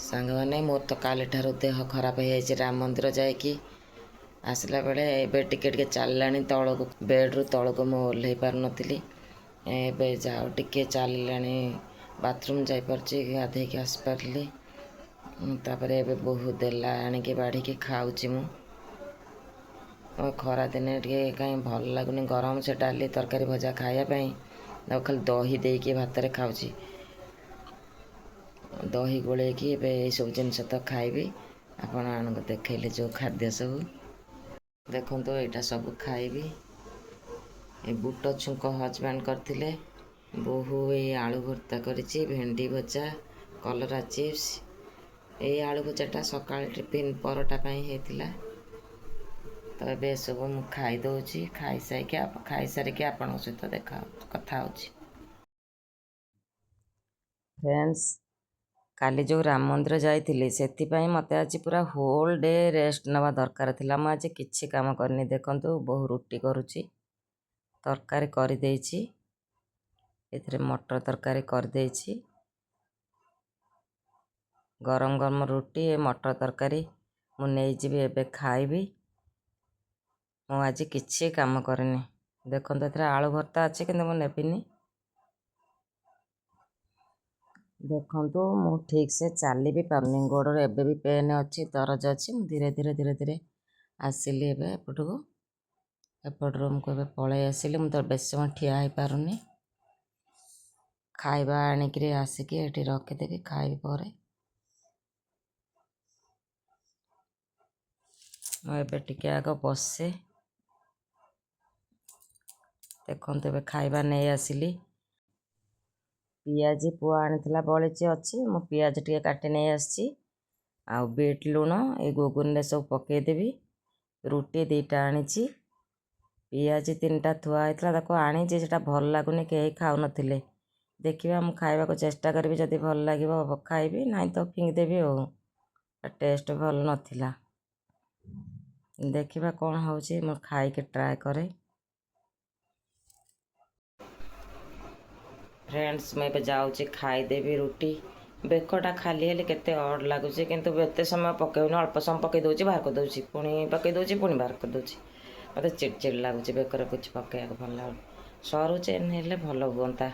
ସାଙ୍ଗମାନେ ମୋର ତ କାଲିଠାରୁ ଦେହ ଖରାପ ହେଇଯାଇଛି ରାମ ମନ୍ଦିର ଯାଇକି ଆସିଲା ବେଳେ। ଏବେ ଟିକେ ଟିକେ ଚାଲିଲାଣି ତଳକୁ, ବେଡ଼୍ରୁ ତଳକୁ ମୁଁ ଓହ୍ଲେଇ ପାରୁନଥିଲି। ଏବେ ଯାଉ ଟିକେ ଚାଲିଲାଣି, ବାଥରୁମ୍ ଯାଇପାରୁଛି, ଗାଧେଇକି ଆସିପାରିଲି। ତାପରେ ଏବେ ବୋହୂ ଦେଲା ଆଣିକି ବାଢ଼ିକି ଖାଉଛି ମୁଁ। ଖରାଦିନେ ଟିକେ କାହିଁ ଭଲ ଲାଗୁନି, ଗରମ ସେ ଡାଲି ତରକାରୀ ଭଜା ଖାଇବା ପାଇଁ। ଆଉ ଖାଲି ଦହି ଦେଇକି ଭାତରେ ଖାଉଛି। ଦହି ଗୋଳେଇକି ଏବେ ଏଇସବୁ ଜିନିଷ ତ ଖାଇବି। ଆପଣମାନଙ୍କୁ ଦେଖେଇଲେ ଯେଉଁ ଖାଦ୍ୟ ସବୁ ଦେଖନ୍ତୁ, ଏଇଟା ସବୁ ଖାଇବି। ଏ ବୁଟ ଛୁଙ୍କ ହଜବେଣ୍ଡ କରିଥିଲେ, ବୋହୂ ଏଇ ଆଳୁ ଭର୍ତ୍ତା କରିଛି, ଭେଣ୍ଡି ଭଜା, କଲରା ଚିପ୍ସ। ଏଇ ଆଳୁ ଭଜାଟା ସକାଳେ ଟିଫିନ୍ ପରଟା ପାଇଁ ହେଇଥିଲା। ତ ଏବେ ଏସବୁ ମୁଁ ଖାଇଦେଉଛି। ଖାଇସାରିକି ଆପଣଙ୍କ ସହିତ କଥା ହେଉଛି। ଫ୍ରେଣ୍ଡସ୍, କାଲି ଯେଉଁ ରାମ ମନ୍ଦିର ଯାଇଥିଲି ସେଥିପାଇଁ ମୋତେ ଆଜି ପୁରା ହୋଲ୍ ଡେ ରେଷ୍ଟ ନେବା ଦରକାର ଥିଲା। ମୁଁ ଆଜି କିଛି କାମ କରିନି। ଦେଖନ୍ତୁ, ବୋହୂ ରୁଟି କରୁଛି, ତରକାରୀ କରିଦେଇଛି, ଏଥିରେ ମଟର ତରକାରୀ କରିଦେଇଛି। ଗରମ ଗରମ ରୁଟି ଏ ମଟର ତରକାରୀ ମୁଁ ନେଇଯିବି, ଏବେ ଖାଇବି। ମୁଁ ଆଜି କିଛି କାମ କରିନି। ଦେଖନ୍ତୁ, ଏଥିରେ ଆଳୁ ଭର୍ତ୍ତା ଅଛି କିନ୍ତୁ ମୁଁ ନେବିନି। ଦେଖନ୍ତୁ, ମୁଁ ଠିକ୍ସେ ଚାଲି ବି ପାରୁନି, ଗୋଡ଼ରେ ଏବେ ବି ପେନ୍ ଅଛି, ଦରଜ ଅଛି। ମୁଁ ଧୀରେ ଧୀରେ ଆସିଲି ଏବେ ଏପଟ ରୁମ୍କୁ ଏବେ ପଳେଇ ଆସିଲି। ମୁଁ ତ ବେଶୀ ସମୟ ଠିଆ ହେଇପାରୁନି। ଖାଇବା ଆଣିକିରି ଆସିକି ଏଠି ରଖିଦେବି, ଖାଇବି ପରେ। ମୁଁ ଏବେ ଟିକେ ଆଗ ବସେ। ଦେଖନ୍ତୁ, ଏବେ ଖାଇବା ନେଇ ଆସିଲି। ପିଆଜି ପୁଅ ଆଣିଥିଲା ବଳିଛି ଅଛି, ମୁଁ ପିଆଜ ଟିକେ କାଟି ନେଇ ଆସିଛି। ଆଉ ବିଟ୍ ଲୁଣ ଏଇ ଗୁଗୁନିରେ ସବୁ ପକାଇଦେବି। ରୁଟି 2ଟା ଆଣିଛି, ପିଆଜି 3ଟା ଥୁଆ ହେଇଥିଲା, ତାକୁ ଆଣିଛି, ସେଟା ଭଲ ଲାଗୁନି, କେହି ଖାଉନଥିଲେ। ଦେଖିବା, ମୁଁ ଖାଇବାକୁ ଚେଷ୍ଟା କରିବି, ଯଦି ଭଲ ଲାଗିବ ଖାଇବି, ନାହିଁ ତ ଫିଙ୍ଗିଦେବି। ଟେଷ୍ଟ ଭଲ ନଥିଲା। ଦେଖିବା କ'ଣ ହେଉଛି, ମୁଁ ଖାଇକି ଟ୍ରାଏ କରେ। ଫ୍ରେଣ୍ଡସ୍, ମୁଁ ଏବେ ଯାଉଛି ଖାଇଦେବି ରୁଟି। ବେକଟା ଖାଲି ହେଲେ କେତେ ଅଡ଼୍ ଲାଗୁଛି, କିନ୍ତୁ ଏତେ ସମୟ ପକାଉନି, ଅଳ୍ପ ସମୟ ପକାଇ ଦେଉଛି, ବାହାର କରିଦେଉଛି, ପୁଣି ପକାଇ ଦେଉଛି, ପୁଣି ବାହାର କରିଦେଉଛି। ମୋତେ ଚିଡ଼ଚିଡ଼ ଲାଗୁଛି, ବେକରେ କିଛି ପକାଇବାକୁ ଭଲ ଲାଗୁନି। ସରୁ ଚେନ୍ ହେଲେ ଭଲ ହୁଅନ୍ତା।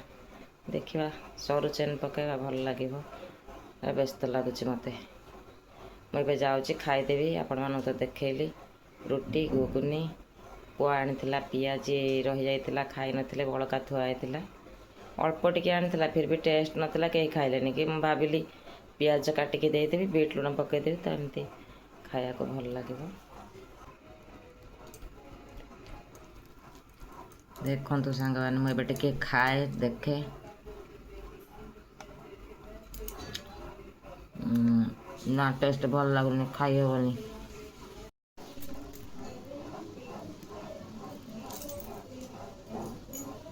ଦେଖିବା, ସରୁ ଚେନ୍ ପକାଇବା, ଭଲ ଲାଗିବ। ବ୍ୟସ୍ତ ଲାଗୁଛି ମୋତେ। ମୁଁ ଏବେ ଯାଉଛି ଖାଇଦେବି। ଆପଣମାନଙ୍କୁ ତ ଦେଖେଇଲି ରୁଟି ଗୁଗୁନି। ପୁଅ ଆଣିଥିଲା ପିଆଜି ରହିଯାଇଥିଲା, ଖାଇନଥିଲେ, ବଳକା ଥୁଆ ହେଇଥିଲା। ଅଳ୍ପ ଟିକେ ଆଣିଥିଲା, ଫିର୍ ବି ଟେଷ୍ଟ ନଥିଲା, କେହି ଖାଇଲେନି। କି ମୁଁ ଭାବିଲି ପିଆଜ କାଟିକି ଦେଇଦେବି, ବିଟ୍ ଲୁଣ ପକାଇଦେବି, ତ ଏମିତି ଖାଇବାକୁ ଭଲ ଲାଗିବ। ଦେଖନ୍ତୁ ସାଙ୍ଗମାନେ, ମୁଁ ଏବେ ଟିକେ ଖାଏ, ଦେଖେ। ନା, ଟେଷ୍ଟ ଭଲ ଲାଗୁନି, ଖାଇ ହେବନି।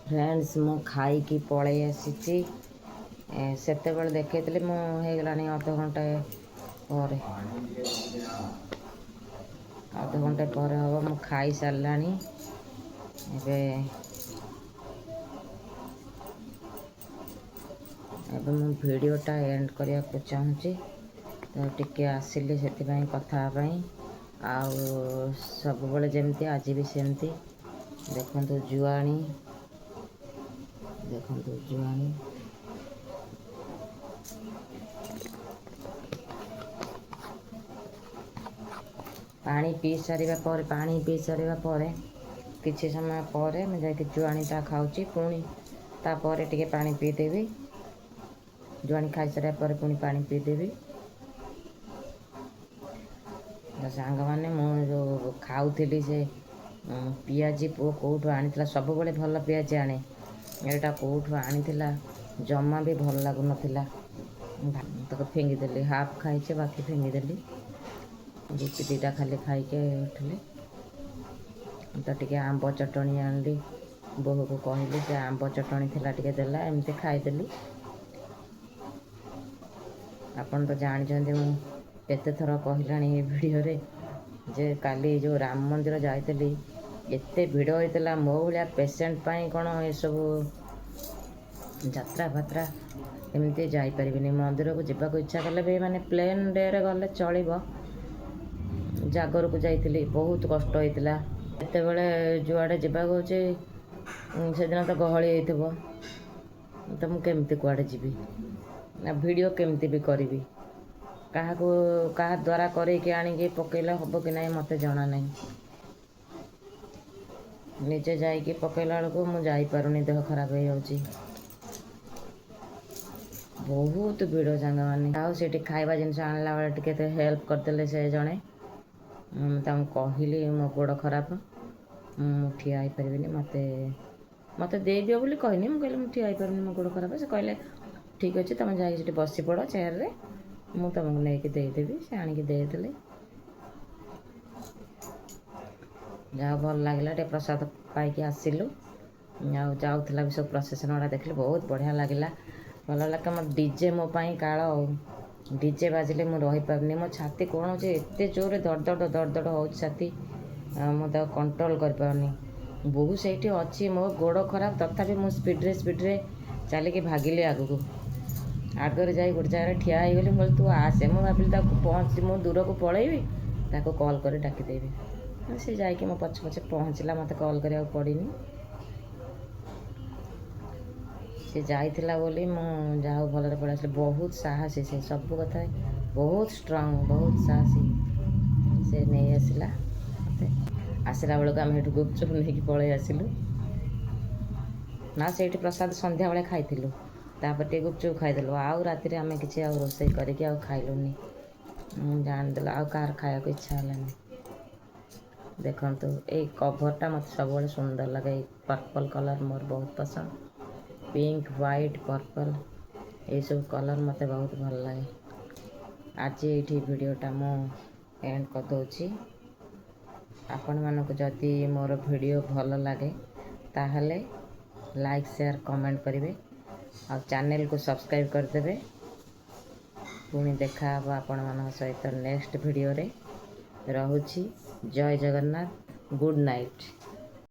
ଫ୍ରେଣ୍ଡସ୍, ମୁଁ ଖାଇକି ପଳେଇ ଆସିଛି। ସେତେବେଳେ ଦେଖେଇଥିଲି, ମୁଁ ହେଇଗଲାଣି ଅଧଘଣ୍ଟେ ପରେ ହେବ ମୁଁ ଖାଇସାରିଲାଣି। ଏବେ ମୁଁ ଭିଡ଼ିଓଟା ଏଣ୍ଡ କରିବାକୁ ଚାହୁଁଛି, ତ ଟିକେ ଆସିଲି ସେଥିପାଇଁ କଥା ହେବା ପାଇଁ। ଆଉ ସବୁବେଳେ ଯେମିତି ଆଜି ବି ସେମିତି। ଦେଖନ୍ତୁ ଜୁଆଣି, ପାଣି ପିଇ ସାରିବା ପରେ କିଛି ସମୟ ପରେ ମୁଁ ଯାଇକି ଜୁଆଣିଟା ଖାଉଛି। ପୁଣି ତାପରେ ଟିକେ ପାଣି ପିଇଦେବି। ଜୁଆଣି ଖାଇସାରିବା ପରେ ପୁଣି ପାଣି ପିଇଦେବି। ସାଙ୍ଗମାନେ, ମୁଁ ଯେଉଁ ଖାଉଥିଲି ସେ ପିଆଜି ପୁଅ କେଉଁଠୁ ଆଣିଥିଲା, ସବୁବେଳେ ଭଲ ପିଆଜି ଆଣେ। ଏଇଟା କେଉଁଠୁ ଆଣିଥିଲା, ଜମା ବି ଭଲ ଲାଗୁନଥିଲା। ତାକୁ ଫିଙ୍ଗିଦେଲି, ହାଫ୍ ଖାଇଛି, ବାକି ଫିଙ୍ଗିଦେଲି। ରୁଟି 2ଟା ଖାଲି ଖାଇକି ଉଠିଲି। ତ ଟିକେ ଆମ୍ବ ଚଟଣି ଆଣିଲି, ବୋହୂକୁ କହିଲି, ସେ ଆମ୍ବ ଚଟଣି ଥିଲା, ଟିକେ ଦେଲା, ଏମିତି ଖାଇଦେଲି। ଆପଣ ତ ଜାଣିଛନ୍ତି, ମୁଁ କେତେ ଥର କହିଲାଣି ଏ ଭିଡ଼ିଓରେ ଯେ କାଲି ଯେଉଁ ରାମ ମନ୍ଦିର ଯାଇଥିଲି, ଏତେ ଭିଡ଼ ହୋଇଥିଲା। ମୋ ଭଳିଆ ପେସେଣ୍ଟ ପାଇଁ କ'ଣ ଏସବୁ ଯାତ୍ରା ଫାତ୍ରା ଏମିତି ଯାଇପାରିବିନି। ମନ୍ଦିରକୁ ଯିବାକୁ ଇଚ୍ଛା କଲେ ବି ମାନେ ପ୍ଲେନ୍ ଡେରେ ଗଲେ ଚଳିବ। ଜାଗରକୁ ଯାଇଥିଲି, ବହୁତ କଷ୍ଟ ହେଇଥିଲା। ଯେତେବେଳେ ଯୁଆଡ଼େ ଯିବାକୁ ହେଉଛି ସେଦିନ ତ ଗହଳି ହେଇଥିବ, ତ ମୁଁ କେମିତି କୁଆଡ଼େ ଯିବି ନା ଭିଡ଼ିଓ କେମିତି ବି କରିବି? କାହା ଦ୍ୱାରା କରେଇକି ଆଣିକି ପକେଇଲେ ହେବ କି ନାହିଁ ମୋତେ ଜଣା ନାହିଁ। ନିଜେ ଯାଇକି ପକେଇଲା ବେଳକୁ ମୁଁ ଯାଇପାରୁନି, ଦେହ ଖରାପ ହେଇଯାଉଛି। ବହୁତ ଭିଡ଼ ସାଙ୍ଗମାନେ। ଆଉ ସେଠି ଖାଇବା ଜିନିଷ ଆଣିଲା ବେଳେ ଟିକେ ହେଲ୍ପ କରିଦେଲେ ସେ ଜଣେ। ମୁଁ ତାଙ୍କୁ କହିଲି ମୋ ଗୋଡ଼ ଖରାପ, ମୁଁ ଠିଆ ହେଇପାରିବିନି, ମୋତେ ଦେଇଦିଅ ବୋଲି କହିନି। ମୁଁ କହିଲି ମୁଁ ଠିଆ ହେଇପାରିବିନି, ମୋ ଗୋଡ଼ ଖରାପ। ସେ କହିଲେ ଠିକ୍ ଅଛି, ତୁମେ ଯାଇକି ସେଠି ବସି ପଡ଼ ଚେୟାରରେ, ମୁଁ ତୁମକୁ ନେଇକି ଦେଇଦେବି। ସେ ଆଣିକି ଦେଇଦେଲେ। ଯାହା ଭଲ ଲାଗିଲା, ଟିକେ ପ୍ରସାଦ ପାଇକି ଆସିଲୁ। ଆଉ ଯାଉଥିଲା ବି ସବୁ ପ୍ରସେସନ୍ ଗୁଡ଼ା ଦେଖିଲି, ବହୁତ ବଢ଼ିଆ ଲାଗିଲା। ଭଲ ଲାଗେ। ମୋ ଡିଜେ ମୋ ପାଇଁ କାଳ। ଆଉ ଡିଜେ ବାଜିଲେ ମୁଁ ରହିପାରୁନି। ମୋ ଛାତି କ'ଣ ହେଉଛି, ଏତେ ଜୋରରେ ଧଡ଼ ଧଡ଼ ହେଉଛି ଛାତି, ମୁଁ ତାକୁ କଣ୍ଟ୍ରୋଲ୍ କରିପାରୁନି। ବୋହୂ ସେଇଠି ଅଛି, ମୋ ଗୋଡ଼ ଖରାପ, ତଥାପି ମୁଁ ସ୍ପିଡ଼ରେ ଚାଲିକି ଭାଗିଲି ଆଗକୁ। ଆଗରେ ଯାଇ ଗୋଟେ ଜାଗାରେ ଠିଆ ହେଇଗଲି। ମୁଁ କହିଲି ତୁ ଆସେ। ମୁଁ ଭାବିଲି ତାକୁ ମୁଁ ଦୂରକୁ ପଳେଇବି, ତାକୁ କଲ୍ କରି ଡାକିଦେବି। ସେ ଯାଇକି ମୋ ପଛେ ପହଞ୍ଚିଲା, ମୋତେ କଲ୍ କରିବାକୁ ପଡ଼ିନି। ସେ ଯାଇଥିଲା ବୋଲି ମୁଁ ଯାହା ହଉ ଭଲରେ ପଳେଇ ଆସିଲି। ବହୁତ ସାହସୀ, ସେ ସବୁ କଥା ବହୁତ ଷ୍ଟ୍ରଙ୍ଗ, ବହୁତ ସାହସୀ। ସେ ନେଇ ଆସିଲା ମୋତେ। ଆସିଲା ବେଳକୁ ଆମେ ସେଠୁ ଗୁପଚୁପ୍ ନେଇକି ପଳେଇ ଆସିଲୁ। ନା ସେଇଠି ପ୍ରସାଦ ସନ୍ଧ୍ୟାବେଳେ ଖାଇଥିଲୁ, ତାପରେ ଟିକେ ଗୁପଚୁପ୍ ଖାଇଦେଲୁ। ଆଉ ରାତିରେ ଆମେ କିଛି ଆଉ ରୋଷେଇ କରିକି ଆଉ ଖାଇଲୁନି। ଜାଣିଦେଲୁ, ଆଉ କାହାର ଖାଇବାକୁ ଇଚ୍ଛା ହେଲାନି। ଦେଖନ୍ତୁ, ଏଇ କଭର୍ଟା ମୋତେ ସବୁବେଳେ ସୁନ୍ଦର ଲାଗେ। ଏଇ ପର୍ପଲ୍ କଲର୍ ମୋର ବହୁତ ପସନ୍ଦ। ପିଙ୍କ, ହ୍ୱାଇଟ୍, ପର୍ପଲ୍ ଏଇସବୁ କଲର୍ ମୋତେ ବହୁତ ଭଲ ଲାଗେ। ଆଜି ଏଇଠି ଭିଡ଼ିଓଟା ମୁଁ ଏଣ୍ଡ କରିଦେଉଛି। ଆପଣମାନଙ୍କୁ ଯଦି ମୋର ଭିଡ଼ିଓ ଭଲ ଲାଗେ ତାହେଲେ ଲାଇକ୍, ସେୟାର, କମେଣ୍ଟ କରିବେ। ଆଉ ଚ୍ୟାନେଲକୁ ସବସ୍କ୍ରାଇବ୍ କରିଦେବେ। ପୁଣି ଦେଖା ହେବ ଆପଣମାନଙ୍କ ସହିତ ନେକ୍ସଟ ଭିଡ଼ିଓରେ। ରହୁଛି। ଜୟ ଜଗନ୍ନାଥ। Good night.